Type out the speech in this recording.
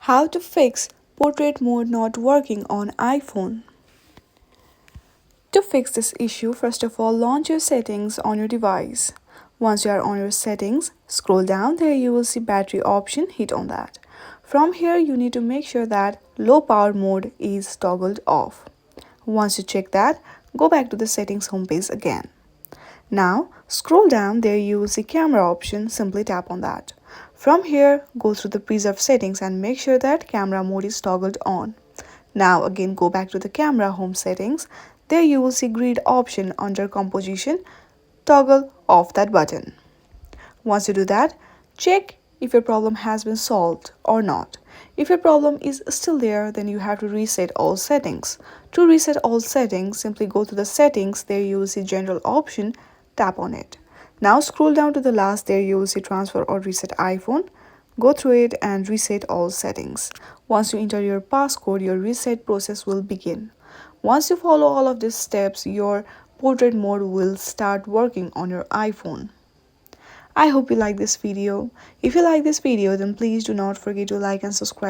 How to fix portrait mode not working on iPhone. To fix this issue, first of all, launch your settings on your device. Once you are on your settings, scroll down there, you will see battery option, hit on that. From here, you need to make sure that low power mode is toggled off. Once you check that, go back to the settings homepage again. Now, scroll down there, you will see camera option, simply tap on that. From here, go through the preserve settings and make sure that camera mode is toggled on. Now again go back to the camera home settings. There you will see grid option under composition. Toggle off that button. Once you do that, check if your problem has been solved or not. If your problem is still there, then you have to reset all settings. To reset all settings, simply go to the settings. There you will see general option. Tap on it. Now scroll down to the last. There you will see transfer or reset iPhone. Go through it and reset all settings. Once you enter your passcode, your reset process will begin. Once you follow all of these steps, your portrait mode will start working on your iPhone. I hope you like this video. If you like this video, then please do not forget to like and subscribe.